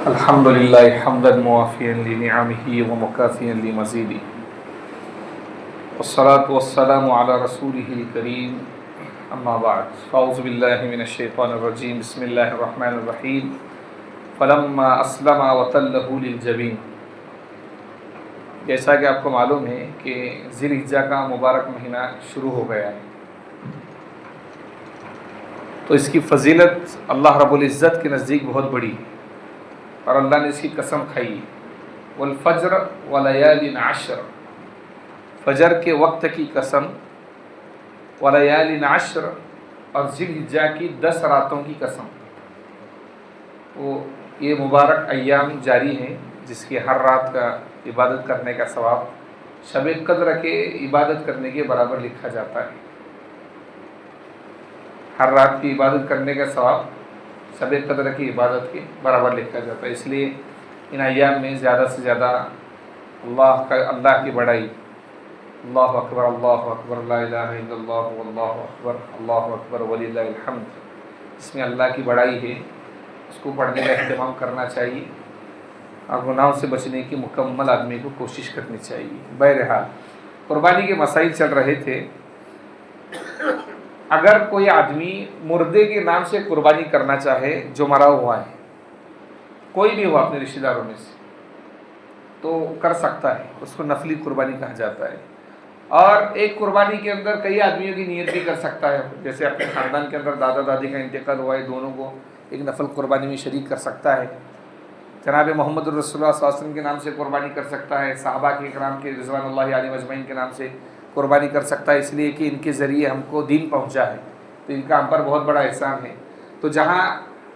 الحمد لله حمدا موافيا لنعمه ومكافيا لمزيده، والصلاة والسلام على رسوله الكريم، أما بعد، فأعوذ بالله من الشيطان الرجيم، بسم الله الرحمن الرحيم، فلما أسلم وتله للجبين۔ جیسا کہ آپ کو معلوم ہے کہ ذی الحجہ کا مبارک مہینہ شروع ہو گیا ہے، تو اس کی فضیلت اللہ رب العزت کے نزدیک بہت بڑی ہے، اور اللہ نے اس کی قسم کھائی، والفجر ولیال عشر، فجر کے وقت کی قسم، ولیال عشر، اور ذی الحجہ کی 10 راتوں کی قسم۔ تو یہ مبارک ایام جاری ہیں جس کی ہر رات کا عبادت کرنے کا ثواب شب قدر کے عبادت کرنے کے برابر لکھا جاتا ہے۔ ہر رات کی عبادت کرنے کا ثواب شب قدر کی عبادت کے برابر لکھا جاتا ہے، اس لیے ان ایام میں زیادہ سے زیادہ اللہ کی بڑائی، اللہ اکبر لا الہ الا اللہ واللہ اکبر اللہ اکبر وللہ الحمد، اس میں اللہ کی بڑائی ہے، اس کو پڑھنے کا اہتمام کرنا چاہیے، اور گناہوں سے بچنے کی مکمل آدمی کو کوشش کرنی چاہیے۔ بہرحال قربانی کے مسائل چل رہے تھے۔ اگر کوئی آدمی مردے کے نام سے قربانی کرنا چاہے جو مرا ہوا ہے، کوئی بھی ہو اپنے رشتہ داروں میں سے، تو کر سکتا ہے، اس کو نفلی قربانی کہا جاتا ہے۔ اور ایک قربانی کے اندر کئی آدمیوں کی نیت بھی کر سکتا ہے، جیسے اپنے خاندان کے اندر دادا دادی کا انتقال ہوا ہے، دونوں کو ایک نفل قربانی میں شریک کر سکتا ہے۔ جناب محمد الرسول اللہ صلی اللہ علیہ وسلم کے نام سے قربانی کر سکتا ہے، صحابہ کے اکرام کے رضوان اللہ علیہ اجمعین کے نام سے قربانی کر سکتا ہے، اس لیے کہ ان کے ذریعے ہم کو دین پہنچا ہے، تو ان کا ہم پر بہت بڑا احسان ہے۔ تو جہاں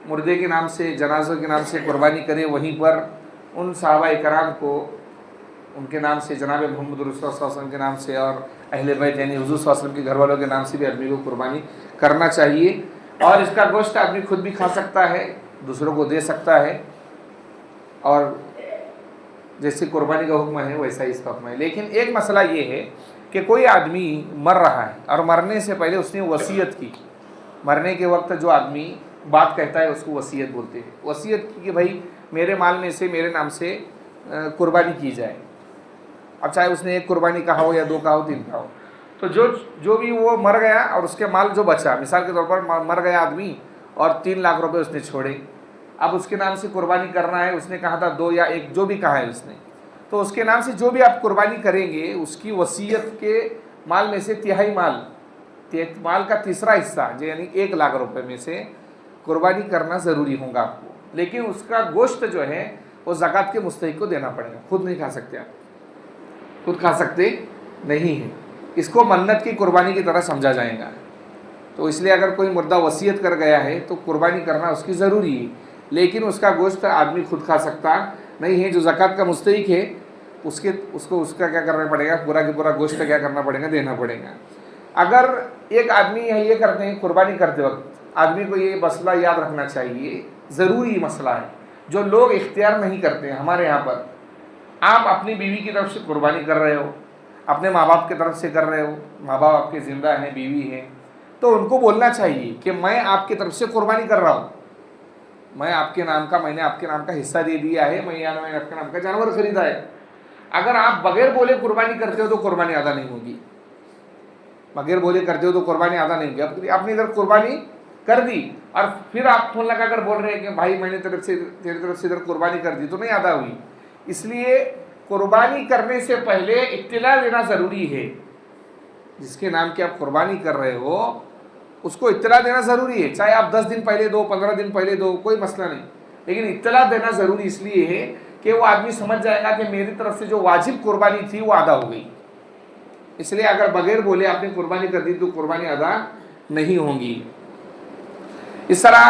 مردے کے نام سے، جنازوں کے نام سے قربانی کرے، وہیں پر ان صحابہ اکرام کو ان کے نام سے، جناب محمد رسول اللہ صلی اللہ علیہ وسلم کے نام سے، اور اہل بیت یعنی حضور صلی اللہ علیہ وسلم کے گھر والوں کے نام سے بھی آدمی کو قربانی کرنا چاہیے۔ اور اس کا گوشت آدمی خود بھی کھا سکتا ہے، دوسروں کو دے سکتا ہے، اور جیسے قربانی کا حکم ہے ویسا ہی اس کا حکم ہے۔ لیکن ایک مسئلہ یہ ہے کہ کوئی آدمی مر رہا ہے اور مرنے سے پہلے اس نے وصیت کی، مرنے کے وقت جو آدمی بات کہتا ہے اس کو وصیت بولتے ہیں، وصیت کی کہ بھائی میرے مال میں سے میرے نام سے قربانی کی جائے، اب چاہے اس نے ایک قربانی کہا ہو یا 2 کہا ہو 3 کہا ہو، تو جو بھی وہ مر گیا اور اس کے مال جو بچا، مثال کے طور پر مر گیا آدمی اور 3 لاکھ روپے اس نے چھوڑے، اب اس کے نام سے قربانی کرنا ہے، اس نے کہا تھا 2 یا 1 جو بھی کہا ہے اس نے، تو اس کے نام سے جو بھی آپ قربانی کریں گے اس کی وصیت کے مال میں سے تہائی مال کا تیسرا حصہ یعنی 1 لاکھ روپے میں سے قربانی کرنا ضروری ہوگا آپ کو، لیکن اس کا گوشت جو ہے وہ زکوٰۃ کے مستحق کو دینا پڑے گا، خود نہیں کھا سکتے، آپ خود کھا سکتے نہیں ہیں، اس کو منت کی قربانی کی طرح سمجھا جائے گا۔ تو اس لیے اگر کوئی مردہ وصیت کر گیا ہے تو قربانی کرنا اس کی ضروری ہے، لیکن اس کا گوشت آدمی خود کھا سکتا نہیں ہے۔ جو زکوٰۃ کا مستحق ہے اس کا کیا کرنا پڑے گا، پورا کے پورا گوشت کیا کرنا پڑے گا، دینا پڑے گا۔ اگر ایک آدمی یہ کرتے ہیں قربانی کرتے وقت، آدمی کو یہ مسئلہ یاد رکھنا چاہیے، ضروری مسئلہ ہے جو لوگ اختیار نہیں کرتے ہیں۔ ہمارے یہاں پر آپ اپنی بیوی کی طرف سے قربانی کر رہے ہو، اپنے ماں باپ کی طرف سے کر رہے ہو، ماں باپ آپ کے زندہ ہیں، بیوی ہیں، تو ان کو بولنا چاہیے کہ میں آپ کی طرف سے قربانی کر رہا ہوں، میں نے آپ کے نام کا حصہ دے دیا ہے، میں نے آپ کے نام کا جانور خریدا ہے۔ اگر آپ بغیر بولے قربانی کرتے ہو تو قربانی ادا نہیں ہوگی، بغیر بولے کرتے ہو تو قربانی ادا نہیں ہوگی۔ آپ نے ادھر قربانی کر دی اور پھر آپ فون لگا کر بول رہے ہیں کہ بھائی میں نے تیری طرف سے ادھر قربانی کر دی، تو نہیں ادا ہوئی۔ اس لیے قربانی کرنے سے پہلے اطلاع دینا ضروری ہے، جس کے نام کی آپ قربانی کر رہے ہو اس کو اطلاع دینا ضروری ہے، چاہے آپ 10 دن پہلے دو، 15 دن پہلے دو، کوئی مسئلہ نہیں، لیکن اطلاع دینا ضروری اس لیے ہے کہ وہ آدمی سمجھ جائے گا کہ میری طرف سے جو واجب قربانی تھی وہ ادا ہو گئی۔ اس لیے اگر بغیر بولے آپ نے قربانی کر دی تو قربانی ادا نہیں ہوگی۔ اس طرح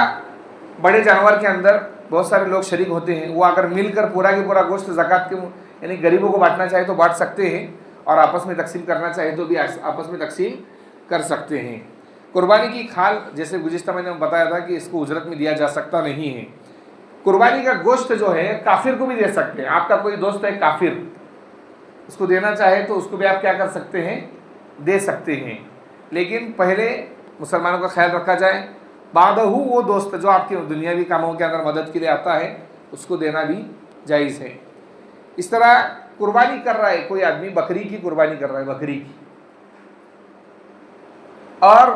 بڑے جانور کے اندر بہت سارے لوگ شریک ہوتے ہیں، وہ اگر مل کر پورا کے پورا گوشت زکوٰۃ کے یعنی غریبوں کو بانٹنا چاہے تو بانٹ سکتے ہیں، اور آپس میں تقسیم کرنا چاہے تو بھی آپس میں تقسیم کر سکتے ہیں۔ قربانی کی کھال جیسے گزشتہ میں نے بتایا تھا کہ اس کو اجرت میں دیا جا سکتا نہیں ہے۔ قربانی کا گوشت جو ہے کافر کو بھی دے سکتے ہیں، آپ کا کوئی دوست ہے کافر، اس کو دینا چاہے تو اس کو بھی آپ کیا کر سکتے ہیں، دے سکتے ہیں، لیکن پہلے مسلمانوں کا خیال رکھا جائے، بعدہ وہ دوست جو آپ کے دنیاوی کاموں کے اندر مدد کے لیے آتا ہے اس کو دینا بھی جائز ہے۔ اس طرح قربانی کر رہا ہے کوئی آدمی، بکری کی قربانی کر رہا ہے، بکری کی، اور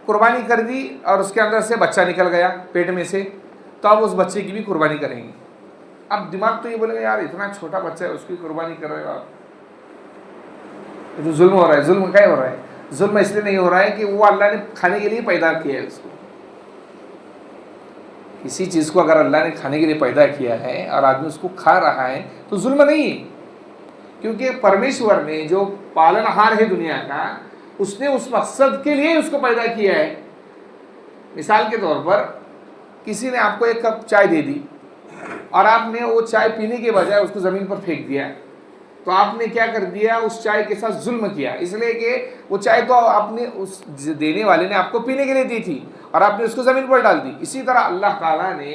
قربانی کر دی اور اس کے اندر سے بچہ نکل گیا پیٹ میں سے، تو اب اس بچے کی بھی قربانی کریں گے۔ اب دماغ تو یہ بولے گا یار اتنا چھوٹا بچہ ہے اس کی قربانی کر رہے ہو آپ، یہ تو ظلم ہو رہا ہے۔ ظلم کیا ہو رہا ہے؟ ظلم اس لیے نہیں ہو رہا ہے کہ وہ اللہ نے کھانے کے لیے پیدا کیا ہے اس کو۔ کسی چیز کو اگر اللہ نے کھانے کے لیے پیدا کیا ہے اور آدمی اس کو کھا رہا ہے تو ظلم نہیں ہے، کیونکہ پرمیشور نے جو پالن ہار ہے دنیا کا، اس نے اس مقصد کے لیے اس کو پیدا کیا ہے۔ مثال کے طور پر کسی نے آپ کو ایک کپ چائے دے دی اور آپ نے وہ چائے پینے کے بجائے اس کو زمین پر پھینک دیا، تو آپ نے کیا کر دیا؟ اس چائے کے ساتھ ظلم کیا، اس لیے کہ وہ چائے تو آپ نے اس دینے والے نے آپ کو پینے کے لیے دی تھی اور آپ نے اس کو زمین پر ڈال دی۔ اسی طرح اللہ تعالیٰ نے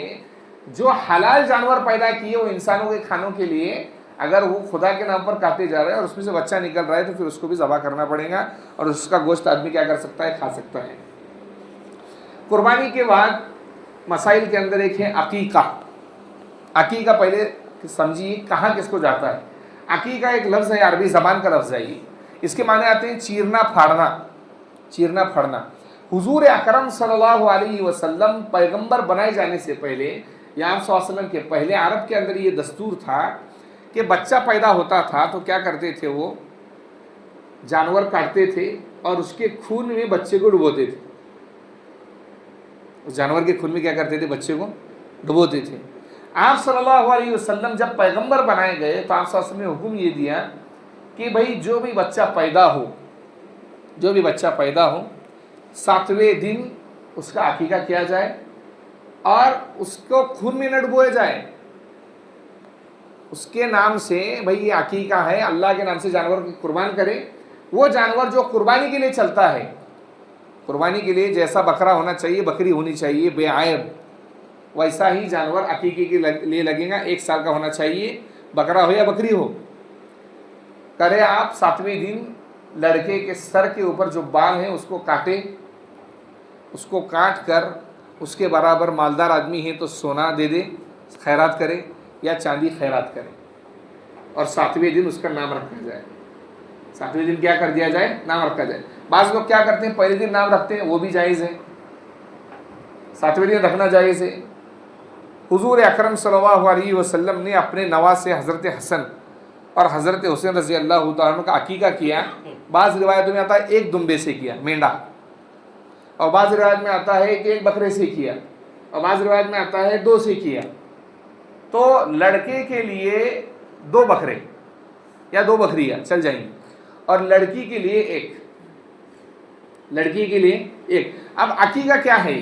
جو حلال جانور پیدا کیے وہ انسانوں کے کھانوں کے لیے، اگر وہ خدا کے نام پر کاٹے جا رہے ہیں اور اس میں سے بچہ نکل رہا ہے تو پھر اس کو بھی ذبح کرنا پڑے گا، اور اس کا گوشت آدمی کیا کر سکتا ہے؟ کھا سکتا ہے۔ قربانی کے بعد مسائل کے اندر ایک ہے عقیقہ۔ عقیقہ پہلے سمجھیے کہاں کس کو جاتا ہے۔ عقیقہ ایک لفظ ہے، عربی زبان کا لفظ ہے یہ، اس کے معنی آتے ہیں چیرنا پھاڑنا، چیرنا پھاڑنا۔ حضور اکرم صلی اللہ علیہ وسلم پیغمبر بنائے جانے سے پہلے، یا آپ صلی اللہ علیہ وسلم کے پہلے عرب کے اندر یہ دستور تھا کہ بچہ پیدا ہوتا تھا تو کیا کرتے تھے؟ وہ جانور کاٹتے تھے اور اس کے خون میں بچے کو ڈبوتے تھے۔ اس جانور کے خون میں کیا کرتے تھے؟ بچے کو ڈبوتے تھے۔ آپ صلی اللہ علیہ وسلم جب پیغمبر بنائے گئے تو آپ صلی اللہ علیہ وسلم نے حکم یہ دیا کہ بھائی جو بھی بچہ پیدا ہو، جو بھی بچہ پیدا ہو، 7ویں دن اس کا عقیقہ کیا جائے اور اس کو خون میں نہ ڈبوئے جائے۔ اس کے نام سے بھائی یہ عقیقہ ہے، اللہ کے نام سے جانور قربان کرے۔ وہ جانور جو قربانی کے لیے چلتا ہے، قربانی کے لیے جیسا بکرا ہونا چاہیے، بکری ہونی چاہیے بے عیب، ویسا ہی جانور عقیقے کے لیے لگے گا۔ 1 سال کا ہونا چاہیے، بکرا ہو یا بکری ہو۔ کرے آپ 7ویں دن لڑکے کے سر کے اوپر جو بال ہیں اس کو کاٹے، اس کو کاٹ کر اس کے برابر مالدار آدمی ہے تو سونا دے دے، خیرات کرے، یا چاندی خیرات کرے، اور 7ویں دن اس کا نام رکھا جائے۔ 7ویں دن کیا کر دیا جائے؟ نام رکھا جائے۔ بعض لوگ کیا کرتے ہیں؟ پہلے دن نام رکھتے ہیں، وہ بھی جائز ہے، 7ویں دن رکھنا جائز ہے۔ حضور اکرم صلی اللہ علیہ وسلم نے اپنے نواسے حضرت حسن اور حضرت حسین رضی اللہ تعالیٰ عنہ کا عقیقہ کیا۔ بعض روایتوں میں آتا ہے 1 دمبے سے کیا، مینڈا، اور بعض روایت میں آتا ہے کہ 1 بکرے سے کیا، اور بعض روایت میں آتا ہے 2 سے کیا۔ تو لڑکے کے لیے 2 بکرے یا 2 بکریاں چل جائیں گی، اور لڑکی کے لیے 1، لڑکی کے لیے 1۔ اب عقیقہ کیا ہے؟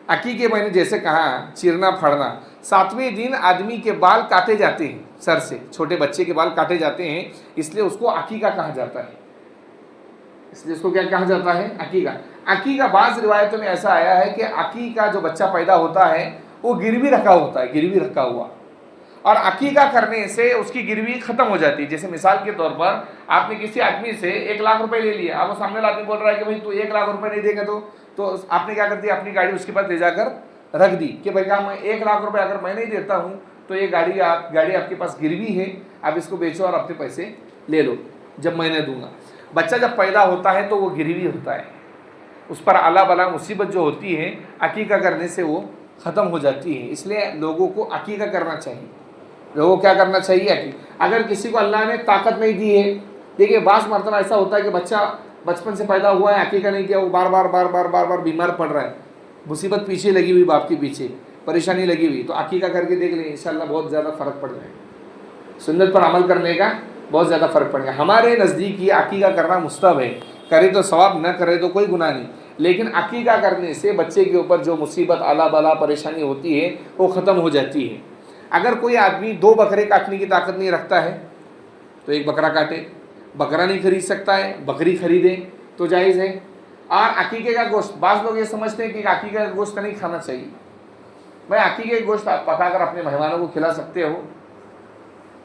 عقیقے میں نے جیسے کہا چیرنا پھاڑنا، 7ویں دن آدمی کے بال کاٹے جاتے ہیں، سر سے چھوٹے بچے کے بال کاٹے جاتے ہیں، اس لیے اس کو عقیقہ کہا جاتا ہے۔ اس لیے اس کو کیا کہا جاتا ہے؟ عقیقہ۔ عقیقہ بعض روایتوں میں ایسا آیا ہے کہ عقیقہ جو بچہ پیدا ہوتا ہے وہ گروی رکھا ہوتا ہے، گروی رکھا ہوا، اور عقیقہ کرنے سے اس کی گروی ختم ہو جاتی ہے۔ جیسے مثال کے طور پر آپ نے کسی آدمی سے 1 لاکھ روپے لے لیا، اب وہ سامنے والا آدمی بول رہا ہے کہ بھائی تو 1 لاکھ روپے نہیں دے گا، تو آپ نے کیا کر دیا؟ اپنی گاڑی اس کے پاس لے جا کر رکھ دی کہ بھائی کہا میں 1 لاکھ روپے اگر میں نہیں دیتا ہوں تو یہ گاڑی آپ کے پاس گروی ہے، آپ اس کو بیچو اور اپنے پیسے لے لو جب میں نے دوں گا۔ بچہ جب پیدا ہوتا ہے تو وہ گروی ہوتا ہے، اس پر اعلیٰ بلا مصیبت جو ہوتی ہے عقیقہ کرنے سے وہ ختم ہو جاتی ہے۔ اس لیے لوگوں کو عقیقہ کرنا چاہیے۔ لوگوں کو کیا کرنا چاہیے؟ عقیقہ۔ اگر کسی کو اللہ نے طاقت نہیں دی ہے، دیکھیے بعض مرتبہ ایسا ہوتا ہے کہ بچہ بچپن سے پیدا ہوا ہے، عقیقہ نہیں کیا، وہ بار بار بیمار پڑ رہا ہے، مصیبت پیچھے لگی ہوئی، باپ کے پیچھے پریشانی لگی ہوئی، تو عقیقہ کر کے دیکھ لیں، انشاءاللہ بہت زیادہ فرق پڑ جائے گا، سنت پر عمل کرنے کا بہت زیادہ فرق پڑے گا۔ ہمارے نزدیک یہ عقیقہ کرنا مستحب ہے، کرے تو ثواب، نہ کرے تو کوئی گناہ نہیں، لیکن عقیقہ کرنے سے بچے کے اوپر جو مصیبت آلا بلا پریشانی ہوتی ہے وہ ختم ہو جاتی ہے۔ اگر کوئی آدمی 2 بکرے کاٹنے کی طاقت نہیں رکھتا ہے تو 1 بکرا کاٹے، بکرا نہیں خرید سکتا ہے بکری خریدے تو جائز ہے۔ اور عقیقے کا گوشت، بعض لوگ یہ سمجھتے ہیں کہ عقیقے کا گوشت نہیں کھانا چاہیے۔ بھائی عقیقے کا گوشت آپ پکا کر اپنے مہمانوں کو کھلا سکتے ہو،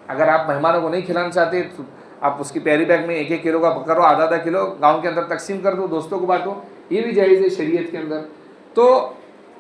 اگر آپ مہمانوں کو نہیں کھلانا چاہتے تو آپ اس کی پیری بیگ میں 1-1 کلو کا کرو، آدھا کلو گاؤں کے اندر تقسیم کر دو، دوستوں کو بانٹو، یہ بھی جائز ہے شریعت کے اندر۔ تو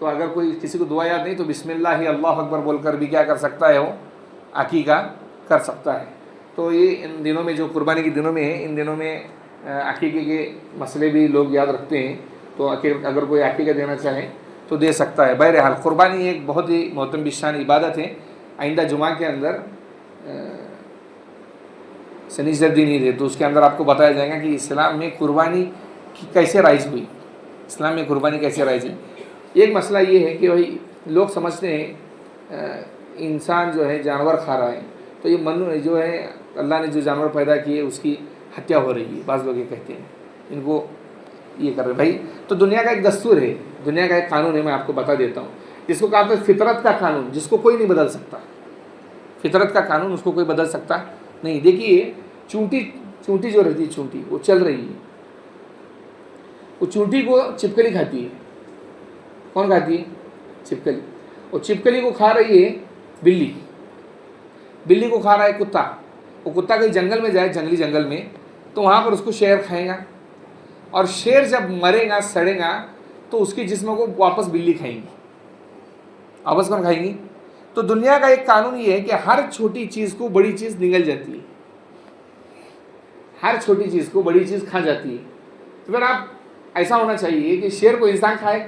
تو اگر کوئی کسی کو دعا یاد نہیں تو بسم اللہ اللہ اکبر بول کر بھی کیا کر سکتا ہے، وہ عقیقہ کر سکتا ہے۔ تو یہ ان دنوں میں جو قربانی کے دنوں میں ہے، ان دنوں میں عقیقے کے مسئلے بھی لوگ یاد رکھتے ہیں، تو اگر کوئی عقیقہ دینا چاہے تو دے سکتا ہے۔ بہرحال قربانی ایک بہت ہی محترم بشان عبادت ہے۔ آئندہ جمعہ کے اندر سنیچر دن ہی ہے، تو اس کے اندر آپ کو بتایا جائے گا کہ اسلام میں قربانی کیسے رائج ہوئی، اسلام میں قربانی کیسے رائج ہوئی۔ ایک مسئلہ یہ ہے کہ بھائی لوگ سمجھتے ہیں انسان جو ہے جانور کھا رہا ہے، تو یہ جو ہے اللہ نے جو جانور پیدا کیے اس کی ہتیا ہو رہی ہے، بعض لوگ یہ کہتے ہیں، ان کو یہ کر رہے بھائی۔ تو دنیا کا ایک دستور ہے، دنیا کا ایک قانون ہے، میں آپ کو بتا دیتا ہوں، جس کو کہتے ہیں فطرت کا قانون، جس کو کوئی نہیں بدل سکتا۔ فطرت کا قانون، اس کو کوئی بدل سکتا نہیں۔ دیکھیے چونٹی جو رہتی ہے، چونٹی وہ چل رہی ہے، وہ چونٹی کو چھپکلی کھاتی ہے۔ کون کھاتی ہے؟ چھپکلی۔ اور چھپکلی کو کھا رہی ہے بلی، بلی کو کھا رہا ہے کتا۔ وہ کتا کہیں جنگل میں جائے، جنگلی جنگل میں، تو وہاں پر اس کو شیر کھائے گا، اور شیر جب مرے گا، سڑے گا، تو اس کے جسم کو واپس بلی کھائیں گی۔ واپس کون کھائیں گی؟ تو دنیا کا ایک قانون یہ ہے کہ ہر چھوٹی چیز کو بڑی چیز نگل جاتی ہے، ہر چھوٹی چیز کو بڑی چیز کھا جاتی ہے۔ تو پھر آپ ایسا ہونا چاہیے کہ شیر کو انسان کھائے،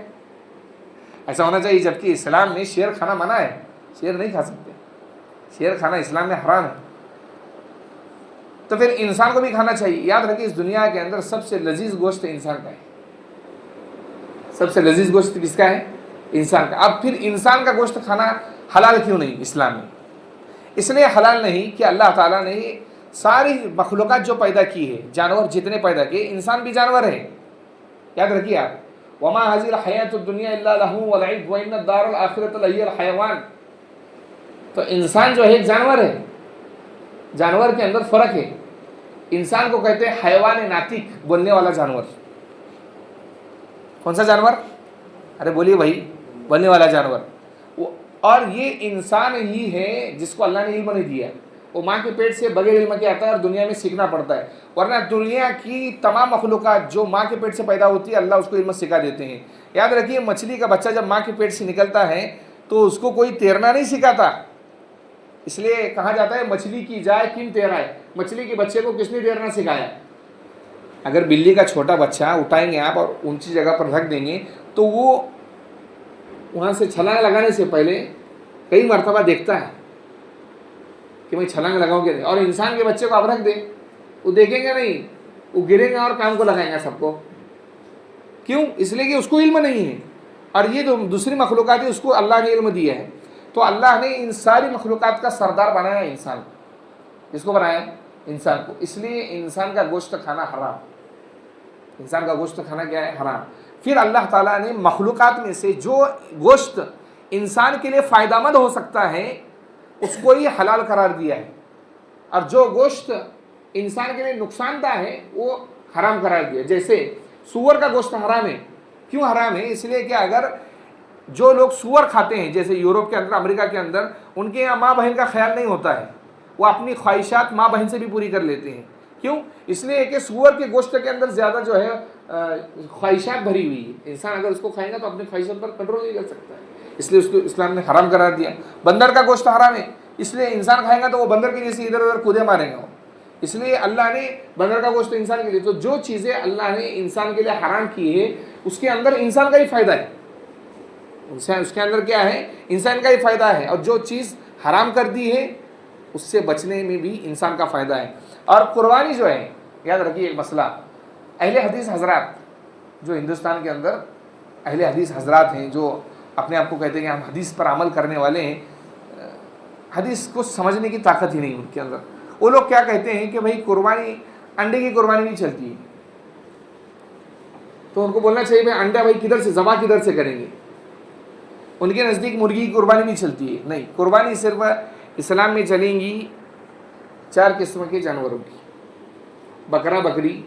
ایسا ہونا چاہیے، جبکہ اسلام میں شیر کھانا منع ہے، شیر نہیں کھا سکتے، شیر کھانا اسلام میں حرام ہے۔ تو پھر انسان کو بھی کھانا چاہیے۔ یاد رکھیے اس دنیا کے اندر سب سے لذیذ گوشت انسان کا ہے، سب سے لذیذ گوشت کس کا ہے؟ انسان کا۔ اب پھر انسان کا گوشت کھانا حلال کیوں نہیں اسلام میں؟ اس لیے حلال نہیں کہ اللہ تعالیٰ نے ساری مخلوقات جو پیدا کی ہے، جانور جتنے پیدا کیے، انسان بھی جانور ہے۔ یاد رکھیے آپ، وما هذه الحیاۃ الدنیا الا لہو ولعب وان الدار الاخرۃ لہی الحیوان۔ تو انسان جو ہے ایک جانور ہے، جانور کے اندر فرق ہے۔ انسان کو کہتے ہیں حیوان ناطق، بولنے والا جانور۔ کون سا جانور؟ ارے بولیے بھائی، بولنے والا جانور۔ اور یہ انسان ہی ہے جس کو اللہ نے علم نہیں دیا، وہ ماں کے پیٹ سے بغیر علم کے آتا ہے اور دنیا میں سیکھنا پڑتا ہے۔ ورنہ دنیا کی تمام مخلوقات جو ماں کے پیٹ سے پیدا ہوتی ہے، اللہ اس کو علم سکھا دیتے ہیں۔ یاد رکھیے مچھلی کا بچہ جب ماں کے پیٹ سے نکلتا ہے تو اس کو کوئی تیرنا نہیں سکھاتا، اس لیے کہا جاتا ہے مچھلی کی جائے کن تیرا ہے۔ مچھلی کے بچے کو کس نے تیرنا سکھایا؟ اگر بلی کا چھوٹا بچہ اٹھائیں گے آپ اور اونچی جگہ پر رکھ دیں گے تو وہ وہاں سے چھلانگ لگانے سے پہلے کئی مرتبہ دیکھتا ہے کہ میں چھلانگ لگاؤں کہ نہیں۔ اور انسان کے بچے کو آپ رکھ دیں، وہ دیکھیں گے نہیں، وہ گریں گا اور کام کو لگائیں گا سب کو۔ کیوں؟ اس لیے کہ اس کو علم نہیں ہے۔ اور یہ جو دوسری مخلوقات ہے اس کو اللہ نے علم دیا ہے۔ تو اللہ نے ان ساری مخلوقات کا سردار بنایا ہے انسان کو۔ کس کو بنایا؟ انسان کو۔ اس لیے انسان کا گوشت کھانا حرام، انسان کا گوشت کھانا کیا ہے؟ حرام۔ پھر اللہ تعالیٰ نے مخلوقات میں سے جو گوشت انسان کے لیے فائدہ مند ہو سکتا ہے اس کو ہی حلال قرار دیا ہے، اور جو گوشت انسان کے لیے نقصان دہ ہے وہ حرام قرار دیا۔ جیسے سور کا گوشت حرام ہے۔ کیوں حرام ہے؟ اس لیے کہ اگر جو لوگ سور کھاتے ہیں، جیسے یورپ کے اندر، امریکہ کے اندر، ان کے یہاں ماں بہن کا خیال نہیں ہوتا ہے، وہ اپنی خواہشات ماں بہن سے بھی پوری کر لیتے ہیں۔ کیوں؟ اس لیے کہ سور کے گوشت کے اندر زیادہ جو ہے خواہشات بھری ہوئی ہے، انسان اگر اس کو کھائے گا تو اپنی خواہشات پر کنٹرول نہیں کر سکتا ہے، اس لیے اس کو اسلام نے حرام قرار دیا۔ بندر کا گوشت حرام ہے، اس لیے انسان کھائے گا تو وہ بندر کی جیسے ادھر ادھر کودے مارے گا، اس لیے اللہ نے بندر کا گوشت انسان کے لیے۔ تو جو چیزیں اللہ نے انسان کے لیے حرام کی ہے اس کے اندر انسان کا ہی فائدہ ہے، اس کے اندر کیا ہے؟ انسان کا ہی فائدہ ہے۔ اور جو چیز حرام کر دی ہے اس سے بچنے میں بھی انسان کا فائدہ ہے۔ اور قربانی جو ہے، یاد رکھیے ایک مسئلہ، اہل حدیث حضرات جو ہندوستان کے اندر اہل حدیث حضرات ہیں، جو اپنے آپ کو کہتے ہیں کہ ہم حدیث پر عمل کرنے والے ہیں، حدیث کو سمجھنے کی طاقت ہی نہیں ان کے اندر۔ وہ لوگ کیا کہتے ہیں کہ بھائی قربانی، انڈے کی قربانی بھی چلتی ہے، تو ان کو بولنا چاہیے بھائی انڈا بھائی کدھر سے ذبح کدھر سے کریں گے۔ ان کے نزدیک مرغی کی قربانی بھی چلتی ہے، نہیں، قربانی صرف اسلام میں چلیں گی 4 قسم کے جانوروں کی: بکرا بکری،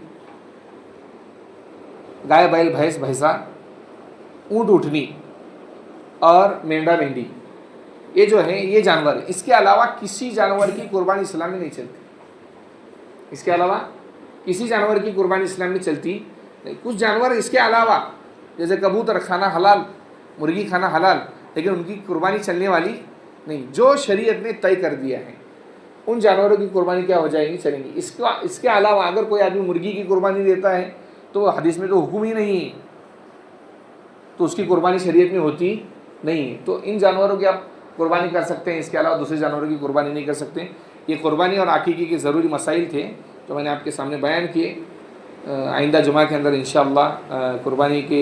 گائے بیل بھینس بھینسا، اونٹ اونٹنی اور مینڈا مینڈی۔ یہ جو ہے یہ جانور ہے۔ اس کے علاوہ کسی جانور کی قربانی اسلام میں نہیں چلتی، اس کے علاوہ کسی جانور کی قربانی اسلام میں چلتی نہیں۔ کچھ جانور اس کے علاوہ جیسے کبوتر کھانا حلال، مرغی کھانا حلال، لیکن ان کی قربانی چلنے والی نہیں. جو شریعت نے طے کر دیا ہے ان جانوروں کی قربانی کیا ہو جائے گی، چلیں گی. اس کے علاوہ اگر کوئی آدمی مرغی کی قربانی دیتا ہے تو حدیث میں تو حکم ہی نہیں ہے، تو اس کی قربانی شریعت میں ہوتی نہیں ہے. تو ان جانوروں کی آپ قربانی کر سکتے ہیں، اس کے علاوہ دوسرے جانوروں کی قربانی نہیں کر سکتے. یہ قربانی اور عقیقے کے ضروری مسائل تھے جو میں نے آپ کے سامنے بیان کیے. آئندہ جمعہ کے اندر انشاءاللہ قربانی کے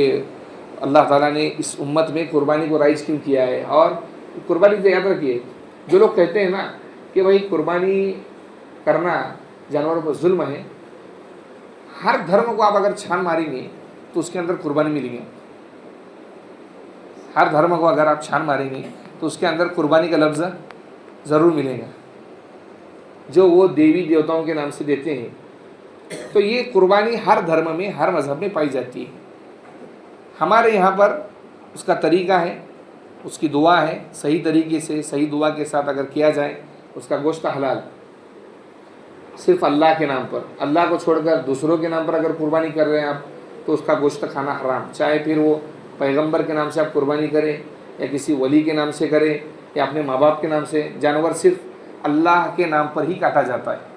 اللہ تعالیٰ نے اس امت میں قربانی کو رائج کیوں کیا ہے. اور قربانی سے یاد رکھیے، جو لوگ کہتے ہیں نا کہ بھائی قربانی کرنا جانوروں پر ظلم ہے، ہر دھرم کو آپ اگر چھان ماریں گے تو اس کے اندر قربانی ملیں گے. ہر دھرم کو اگر آپ چھان ماریں گے تو اس کے اندر قربانی کا لفظ ضرور ملے گا جو وہ دیوی دیوتاؤں کے نام سے دیتے ہیں. تو یہ قربانی ہر دھرم میں ہر مذہب میں پائی جاتی ہے. ہمارے یہاں پر اس کا طریقہ ہے، اس کی دعا ہے، صحیح طریقے سے صحیح دعا کے ساتھ اگر کیا جائے اس کا گوشت حلال. صرف اللہ کے نام پر، اللہ کو چھوڑ کر دوسروں کے نام پر اگر قربانی کر رہے ہیں آپ تو اس کا گوشت کھانا حرام. چاہے پھر وہ پیغمبر کے نام سے آپ قربانی کریں یا کسی ولی کے نام سے کریں یا اپنے ماں باپ کے نام سے. جانور صرف اللہ کے نام پر ہی کاٹا جاتا ہے.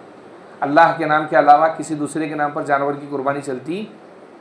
اللہ کے نام کے علاوہ کسی دوسرے کے نام پر جانور کی قربانی چلتی